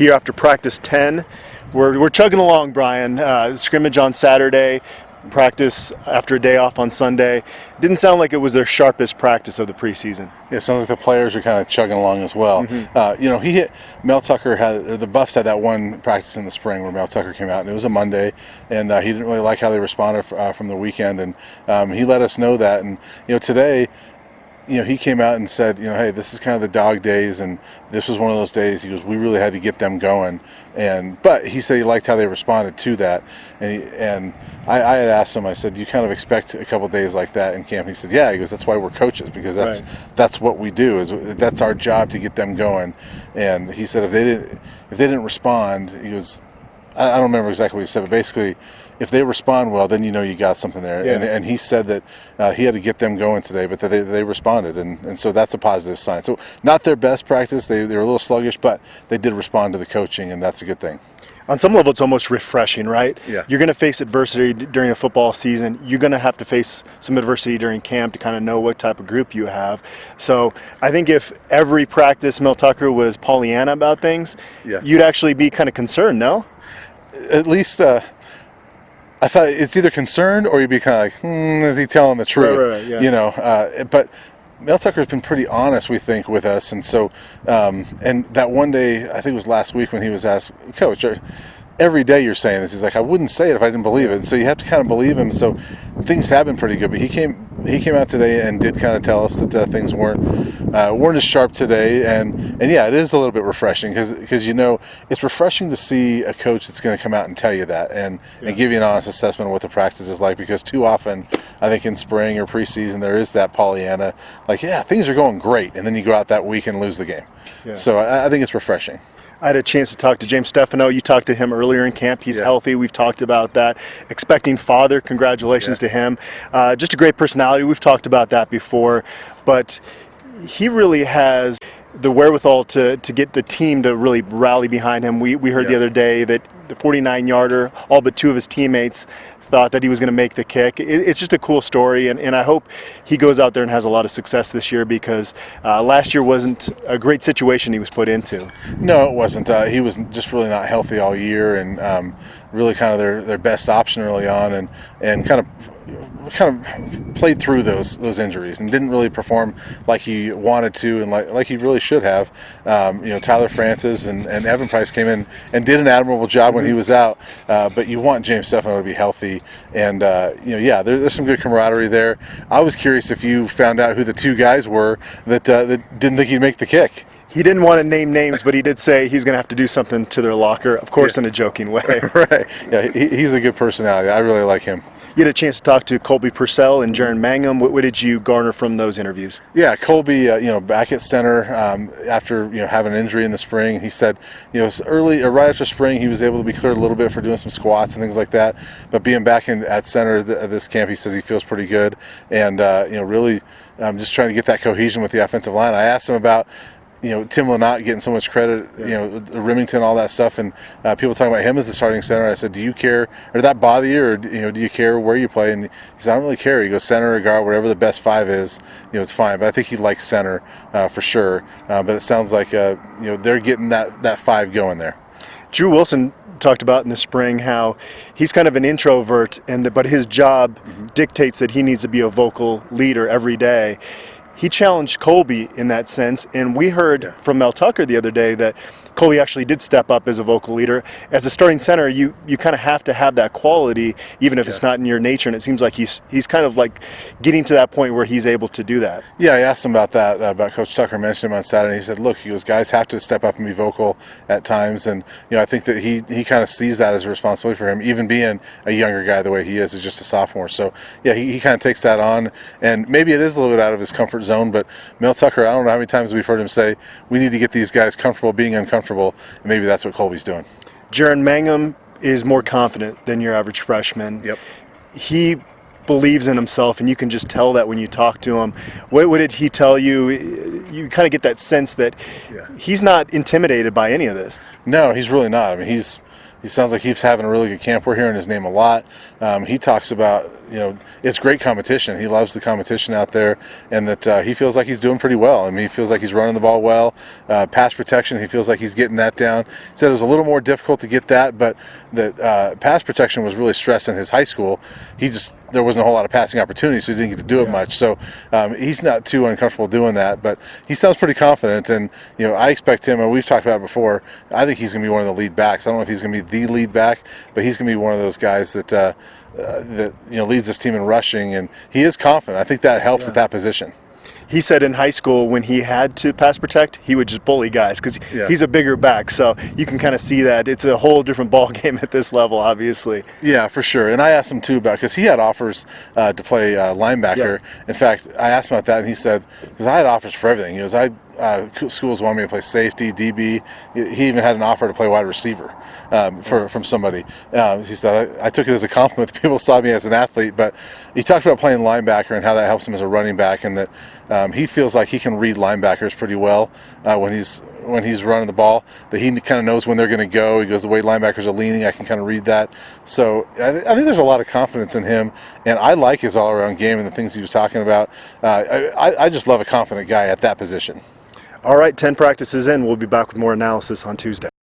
here after practice 10. We're chugging along, Brian. Scrimmage on Saturday, practice after a day off on Sunday. Didn't sound like it was their sharpest practice of the preseason. Yeah, it sounds like the players are kind of chugging along as well. Mel Tucker the Buffs had that one practice in the spring where Mel Tucker came out, and it was a Monday, and he didn't really like how they responded from the weekend, and he let us know that. And today, he came out and said, hey, this is kind of the dog days, and this was one of those days. He goes, we really had to get them going, but he said he liked how they responded to that, and I had asked him, I said, do you kind of expect a couple of days like that in camp? And he said, yeah. He goes, that's why we're coaches, because that's what we do. That's our job to get them going. And he said if they didn't respond, he goes, I don't remember exactly what he said, but basically, if they respond well, then you got something there. Yeah. And he said that he had to get them going today, but that they responded, and so that's a positive sign. So not their best practice. They were a little sluggish, but they did respond to the coaching, and that's a good thing. On some level, it's almost refreshing, right? Yeah. You're going to face adversity during a football season. You're going to have to face some adversity during camp to kind of know what type of group you have. So I think if every practice Mel Tucker was Pollyanna about things, you'd actually be kind of concerned, no? At least I thought it's either concerned or you'd be kind of like, is he telling the truth? Right, yeah. But Mel Tucker's been pretty honest, we think, with us, and so and that one day, I think it was last week when he was asked, Coach, every day you're saying this. He's like, I wouldn't say it if I didn't believe it. And so you have to kind of believe him. So things have been pretty good, but he came out today and did kind of tell us that things weren't as sharp today, and yeah, it is a little bit refreshing because it's refreshing to see a coach that's going to come out and tell you that and give you an honest assessment of what the practice is like, because too often I think in spring or preseason there is that Pollyanna, like, yeah, things are going great, and then you go out that week and lose the game. So I think it's refreshing. I had a chance to talk to James Stefanou. You talked to him earlier in camp. He's healthy. We've talked about that. Expecting father. Congratulations to him. Just a great personality. We've talked about that before. But he really has the wherewithal to get the team to really rally behind him. We heard the other day that the 49-yarder, all but two of his teammates thought that he was going to make the kick. It's just a cool story, and I hope he goes out there and has a lot of success this year, because last year wasn't a great situation he was put into. No, it wasn't. He was just really not healthy all year, and really kind of their best option early on, and kind of played through those injuries and didn't really perform like he wanted to and like he really should have. Tyler Francis and Evan Price came in and did an admirable job when he was out, but you want James Stefanou to be healthy, and there's some good camaraderie there. I was curious if you found out who the two guys were that didn't think he'd make the kick. He didn't want to name names, but he did say he's going to have to do something to their locker, of course, in a joking way. Right. Yeah, he's a good personality. I really like him. You had a chance to talk to Kolby Purcell and Jaron Mangum. What did you garner from those interviews? Yeah, Kolby, back at center after having an injury in the spring, he said, right after spring, he was able to be cleared a little bit for doing some squats and things like that. But being back at center at this camp, he says he feels pretty good, and really just trying to get that cohesion with the offensive line. I asked him about Tim Lynott getting so much credit, Remington, all that stuff, and people talking about him as the starting center. I said, do you care, or did that bother you, or do you care where you play? And he said, I don't really care. He goes, center or guard, whatever the best five is, it's fine. But I think he likes center for sure. But it sounds like they're getting that five going there. Drew Wilson talked about in the spring how he's kind of an introvert, but his job dictates that he needs to be a vocal leader every day. He challenged Kolby in that sense, and we heard from Mel Tucker the other day that Kolby actually did step up as a vocal leader. As a starting center, you kind of have to have that quality, even if it's not in your nature, and it seems like he's kind of like getting to that point where he's able to do that. Yeah, I asked him about that, about Coach Tucker. Mentioned him on Saturday. He said, look, guys have to step up and be vocal at times, and I think that he kind of sees that as a responsibility for him, even being a younger guy the way he is just a sophomore. So, yeah, he kind of takes that on, and maybe it is a little bit out of his comfort zone, but Mel Tucker, I don't know how many times we've heard him say, we need to get these guys comfortable being uncomfortable, and maybe that's what Kolby's doing. Jaron Mangum is more confident than your average freshman. Yep. He believes in himself, and you can just tell that when you talk to him. What did he tell you? You kind of get that sense that he's not intimidated by any of this. No, he's really not. I mean, he sounds like he's having a really good camp. We're hearing his name a lot. He talks about it's great competition. He loves the competition out there, and that he feels like he's doing pretty well. I mean, he feels like he's running the ball well. Pass protection, he feels like he's getting that down. He said it was a little more difficult to get that, but that pass protection was really stressed in his high school. There wasn't a whole lot of passing opportunities, so he didn't get to do it much. So he's not too uncomfortable doing that, but he sounds pretty confident. And I expect him, and we've talked about it before, I think he's going to be one of the lead backs. I don't know if he's going to be the lead back, but he's going to be one of those guys that leads this team in rushing, and he is confident. I think that helps at that position. He said in high school when he had to pass protect, he would just bully guys because he's a bigger back. So you can kind of see that it's a whole different ball game at this level, obviously. Yeah, for sure. And I asked him too about, because he had offers to play linebacker. Yeah. In fact, I asked him about that, and he said, because I had offers for everything. He goes, schools wanted me to play safety, DB. He even had an offer to play wide receiver from somebody. He said, I took it as a compliment that people saw me as an athlete, but he talked about playing linebacker and how that helps him as a running back, and that he feels like he can read linebackers pretty well when he's running the ball, that he kind of knows when they're going to go. He goes, the way linebackers are leaning, I can kind of read that. So I think there's a lot of confidence in him, and I like his all-around game and the things he was talking about. I just love a confident guy at that position. All right, 10 practices in. We'll be back with more analysis on Tuesday.